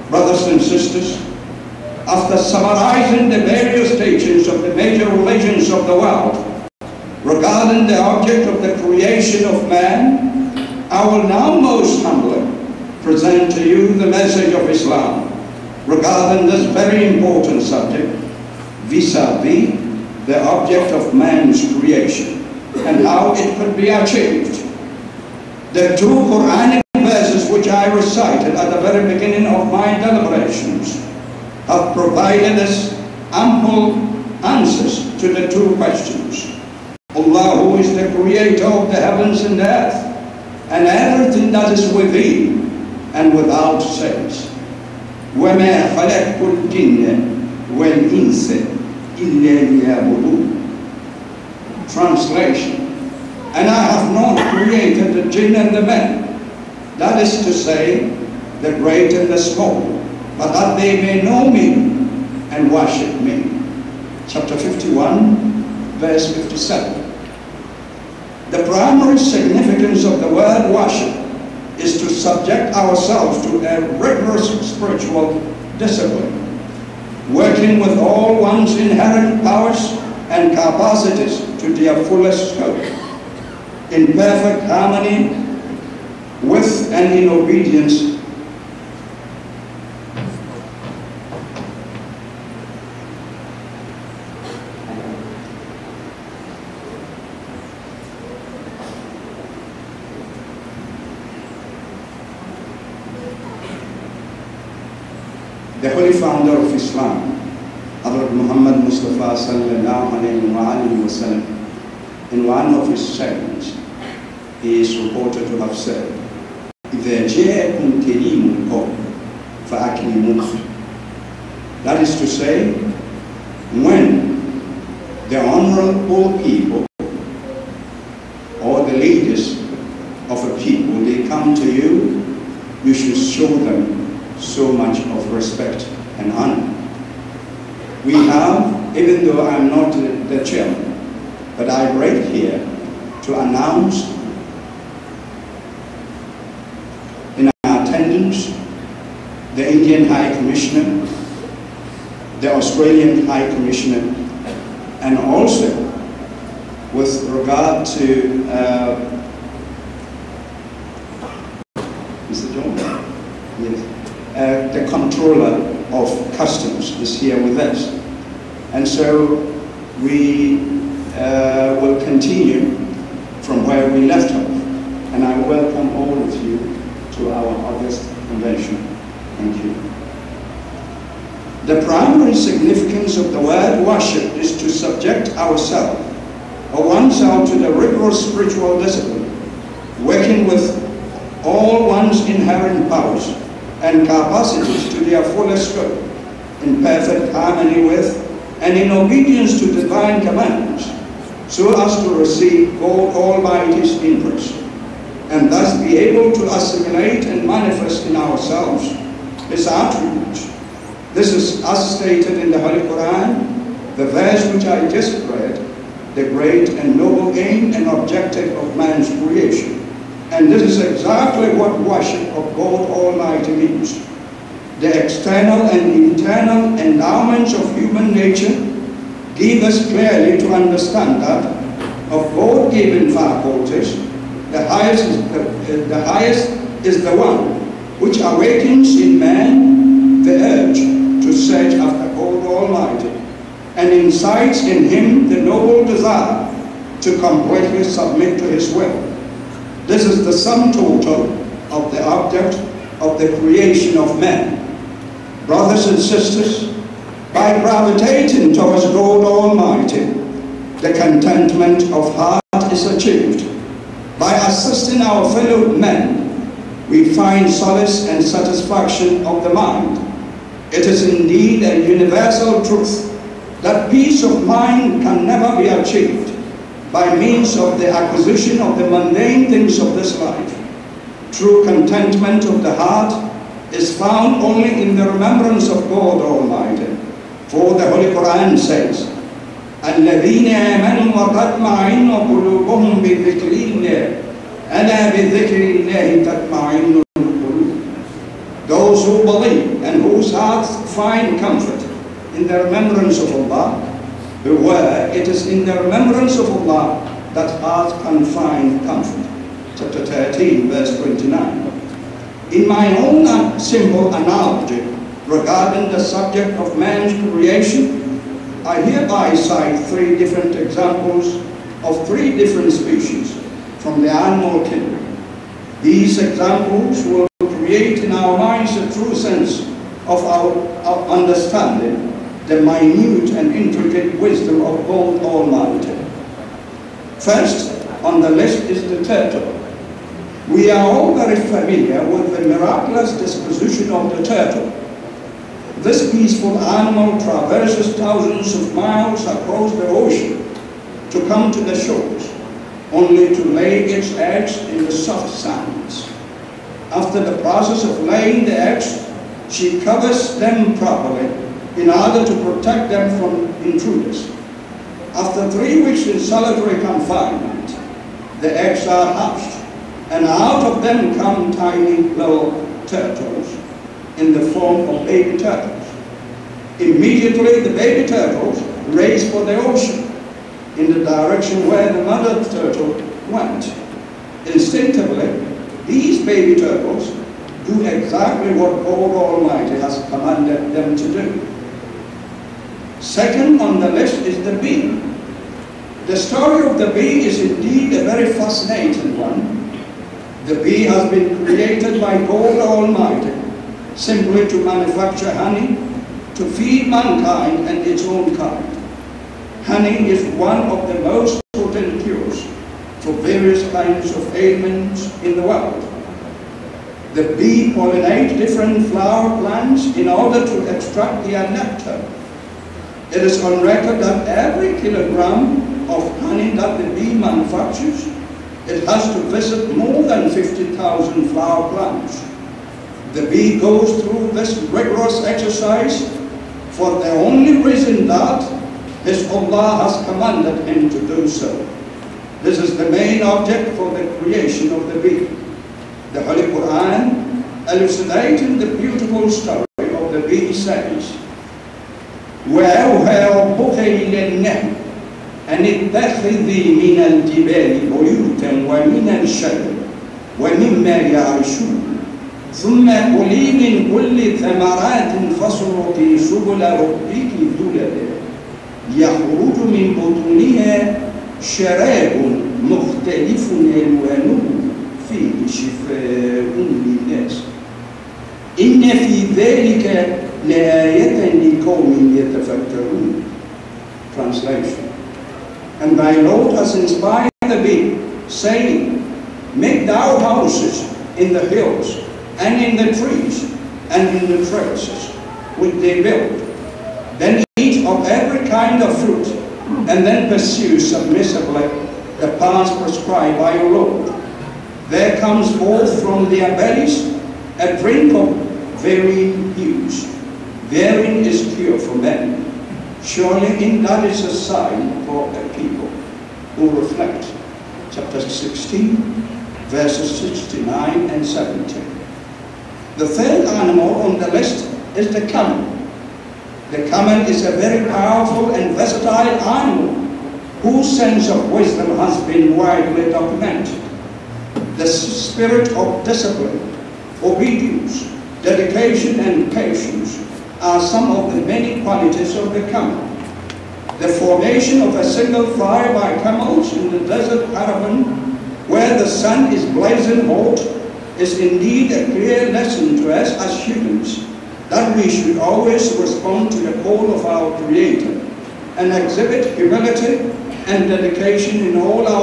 Brothers and sisters, after summarizing the various teachings of the major religions of the world regarding the object of the creation of man, I will now most humbly present to you the message of Islam regarding this very important subject, vis-a-vis the object of man's creation and how it could be achieved. The two Quranic verses which I recited at the very beginning of my deliberations have provided us ample answers to the two questions. Allah, who is the creator of the heavens and the earth and everything that is within and without, says, وَمَا خَلَقْتُ الْجِنَّ وَالْإِنسَ إِلَّا لِيَعْبُدُونَ. Translation: and I have not created the jinn and the men, that is to say, the great and the small, but that they may know me and worship me. Chapter 51, verse 57. The primary significance of the word worship is to subject ourselves to a rigorous spiritual discipline, working with all one's inherent powers and capacities to their fullest scope, in perfect harmony with and in obedience the holy founder of Islam, Hazrat Muhammad Mustafa sallallahu alayhi wa sallam. In one of his sermons, he is reported to have said, إِذَا جَاءَكُمْ كَرِيمُ الْقَوْمِ فَأَكْرِمُوهُ. That is to say, when the honorable people or the leaders of a people, they come to you, you should show them so much of respect and honor. We have, even though I'm not the chairman, but I write here to announce in our attendance the Indian High Commissioner, the Australian High Commissioner, and also with regard to Mr. John? Yes. The Controller of Customs is here with us. And so we will continue from where we left off. And I welcome all of you to our August convention. Thank you. The primary significance of the word worship is to subject ourselves or oneself to the rigorous spiritual discipline, working with all one's inherent powers and capacities to their fullest scope, in perfect harmony with and in obedience to divine commandments, so as to receive God Almighty's interest, and thus be able to assimilate and manifest in ourselves His attributes. This is as stated in the Holy Quran, the verse which I just read, the great and noble aim and objective of man's creation. And this is exactly what worship of God Almighty means. The external and internal endowments of human nature give us clearly to understand that of God-given faculties, the highest is the one which awakens in man the urge to search after God Almighty and incites in him the noble desire to completely submit to His will. This is the sum total of the object of the creation of man. Brothers and sisters, by gravitating towards God Almighty, the contentment of heart is achieved. By assisting our fellow men, we find solace and satisfaction of the mind. It is indeed a universal truth that peace of mind can never be achieved by means of the acquisition of the mundane things of this life. True contentment of the heart is found only in the remembrance of God Almighty. For the Holy Quran says, الَّذِينَ آمَنُوا وَتَطْمَئِنُّ قُلُوبُهُمْ بِذِكْرِ اللَّهِ أَلَا بِذِكْرِ اللَّهِ تَطْمَئِنُّ الْقُلُوبُ. Those who believe and whose hearts find comfort in the remembrance of Allah, beware, it is in the remembrance of Allah that hearts can find comfort. Chapter 13, verse 29. In my own simple analogy regarding the subject of man's creation, I hereby cite 3 different examples of 3 different species from the animal kingdom. These examples will create in our minds a true sense of our understanding the minute and intricate wisdom of God Almighty. First on the list is the turtle. We are all very familiar with the miraculous disposition of the turtle. This peaceful animal traverses thousands of miles across the ocean to come to the shores, only to lay its eggs in the soft sands. After the process of laying the eggs, she covers them properly in order to protect them from intruders. After 3 weeks in solitary confinement, the eggs are hatched, and out of them come tiny little turtles in the form of baby turtles. Immediately the baby turtles race for the ocean in the direction where the mother turtle went. Instinctively, these baby turtles do exactly what God Almighty has commanded them to do. Second on the list is the bee. The story of the bee is indeed a very fascinating one. The bee has been created by God Almighty simply to manufacture honey, to feed mankind and its own kind. Honey is one of the most potent cures for various kinds of ailments in the world. The bee pollinates different flower plants in order to extract their nectar. It is on record that every kilogram of honey that the bee manufactures, it has to visit more than 50,000 flower plants. The bee goes through this rigorous exercise for the only reason that His Allah has commanded him to do so. This is the main object for the creation of the bee. The Holy Quran, elucidating the beautiful story of the bee, says, وَأَوْهَى رَبُّكَ إِلَى النَّحْلِ أَنِ اتَّخِذِي مِنَ الْجِبَالِ بُيُوتًا وَمِنَ الشَّجَرِ وَمِمَّا يَعْرِشُونَ ثُمَّ كُلِي مِنْ كُلِّ ثَمَرَاتٍ فَاسْلُكِي سُبُلَ رَبِّكِ ذُلَلًا يَخْرُجُ مِنْ بُطُونِهَا شَرَابٌ مُخْتَلِفٌ أَلْوَانُهُ فِيهِ شِفَاءٌ لِلنَّاسِ إِنَّ فِي ذَلِكَ لَآيَةً لِقَوْمٍ يَتَفَكَّرُونَ. Translation. And thy Lord has inspired the bee, saying, make thou houses in the hills, and in the trees, and in the terraces, which they build. Then eat of every kind of fruit, and then pursue submissively the paths prescribed by your Lord. There comes forth from their bellies a drink of varying hues. Therein is cure for men. Surely in that is a sign for a people who reflect. Chapter 16, verses 69 and 70. The third animal on the list is the camel. The camel is a very powerful and versatile animal whose sense of wisdom has been widely documented. The spirit of discipline, obedience, dedication and patience are some of the many qualities of the camel. The formation of a single fire by camels in the desert caravan, where the sun is blazing hot, is indeed a clear lesson to us as humans that we should always respond to the call of our Creator and exhibit humility and dedication in all our